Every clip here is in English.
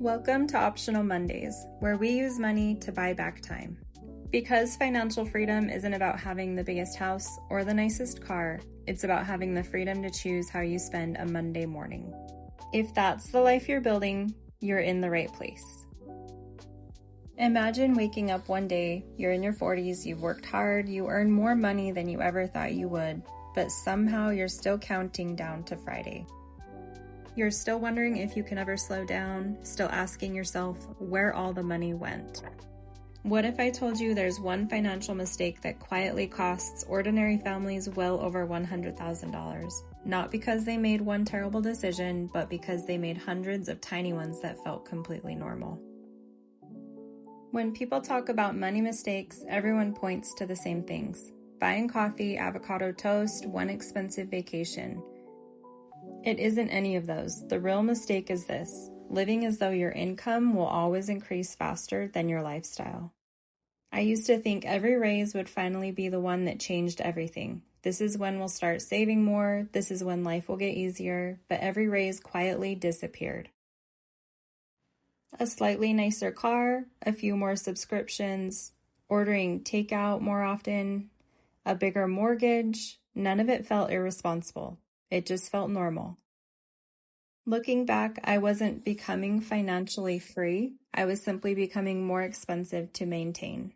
Welcome to Optional Mondays, where we use money to buy back time. Because financial freedom isn't about having the biggest house or the nicest car, it's about having the freedom to choose how you spend a Monday morning. If that's the life you're building, you're in the right place. Imagine waking up one day, you're in your 40s, you've worked hard, you earn more money than you ever thought you would, but somehow you're still counting down to Friday. You're still wondering if you can ever slow down, still asking yourself where all the money went. What if I told you there's one financial mistake that quietly costs ordinary families well over $100,000? Not because they made one terrible decision, but because they made hundreds of tiny ones that felt completely normal. When people talk about money mistakes, everyone points to the same things: buying coffee, avocado toast, one expensive vacation. It isn't any of those. The real mistake is this: living as though your income will always increase faster than your lifestyle. I used to think every raise would finally be the one that changed everything. This is when we'll start saving more. This is when life will get easier. But every raise quietly disappeared. A slightly nicer car, a few more subscriptions, ordering takeout more often, a bigger mortgage. None of it felt irresponsible. It just felt normal. Looking back, I wasn't becoming financially free. I was simply becoming more expensive to maintain.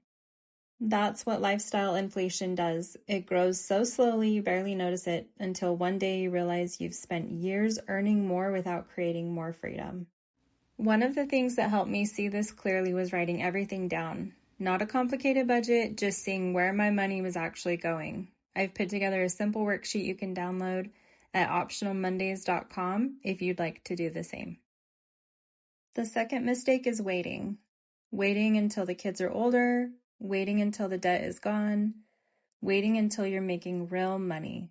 That's what lifestyle inflation does. It grows so slowly you barely notice it until one day you realize you've spent years earning more without creating more freedom. One of the things that helped me see this clearly was writing everything down. Not a complicated budget, just seeing where my money was actually going. I've put together a simple worksheet you can download at optionalmondays.com if you'd like to do the same. The second mistake is waiting. Waiting until the kids are older, waiting until the debt is gone, waiting until you're making real money.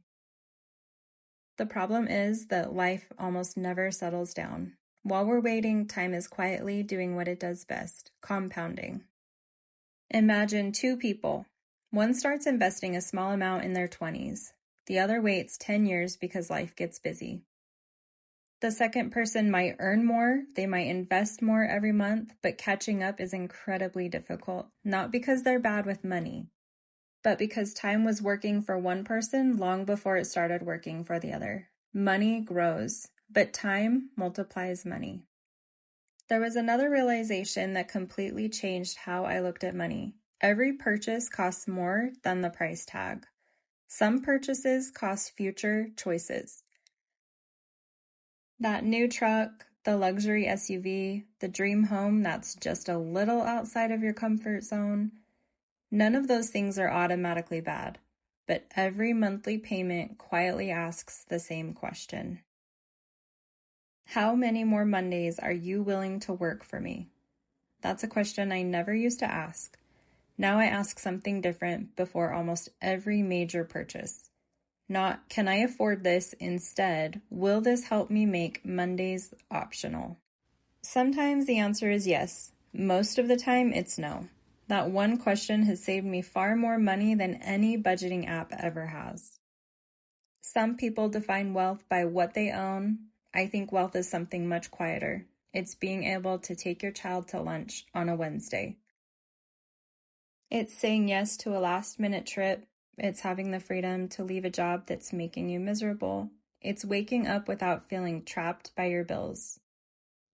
The problem is that life almost never settles down. While we're waiting, time is quietly doing what it does best: compounding. Imagine two people. One starts investing a small amount in their 20s. The other waits 10 years because life gets busy. The second person might earn more, they might invest more every month, but catching up is incredibly difficult, not because they're bad with money, but because time was working for one person long before it started working for the other. Money grows, but time multiplies money. There was another realization that completely changed how I looked at money. Every purchase costs more than the price tag. Some purchases cost future choices. That new truck, the luxury SUV, the dream home that's just a little outside of your comfort zone, none of those things are automatically bad. But every monthly payment quietly asks the same question. How many more Mondays are you willing to work for me? That's a question I never used to ask. Now I ask something different before almost every major purchase. Not, can I afford this? Instead, will this help me make Mondays optional? Sometimes the answer is yes. Most of the time, it's no. That one question has saved me far more money than any budgeting app ever has. Some people define wealth by what they own. I think wealth is something much quieter. It's being able to take your child to lunch on a Wednesday. It's saying yes to a last-minute trip. It's having the freedom to leave a job that's making you miserable. It's waking up without feeling trapped by your bills.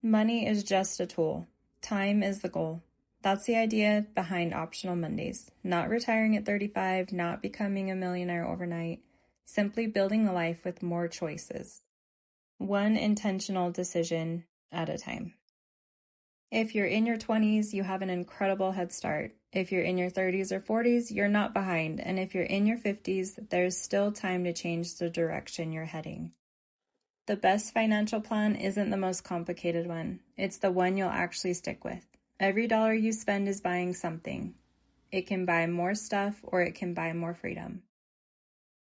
Money is just a tool. Time is the goal. That's the idea behind Optional Mondays. Not retiring at 35, not becoming a millionaire overnight, simply building a life with more choices. One intentional decision at a time. If you're in your 20s, you have an incredible head start. If you're in your 30s or 40s, you're not behind. And if you're in your 50s, there's still time to change the direction you're heading. The best financial plan isn't the most complicated one. It's the one you'll actually stick with. Every dollar you spend is buying something. It can buy more stuff or it can buy more freedom.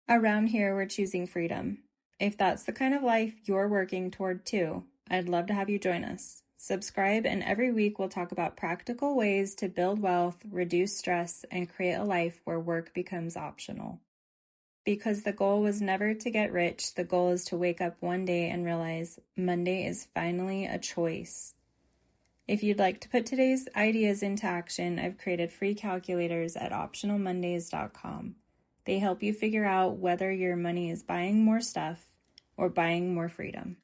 Around here, we're choosing freedom. If that's the kind of life you're working toward too, I'd love to have you join us. Subscribe, and every week we'll talk about practical ways to build wealth, reduce stress, and create a life where work becomes optional. Because the goal was never to get rich, the goal is to wake up one day and realize Monday is finally a choice. If you'd like to put today's ideas into action, I've created free calculators at optionalmondays.com. They help you figure out whether your money is buying more stuff or buying more freedom.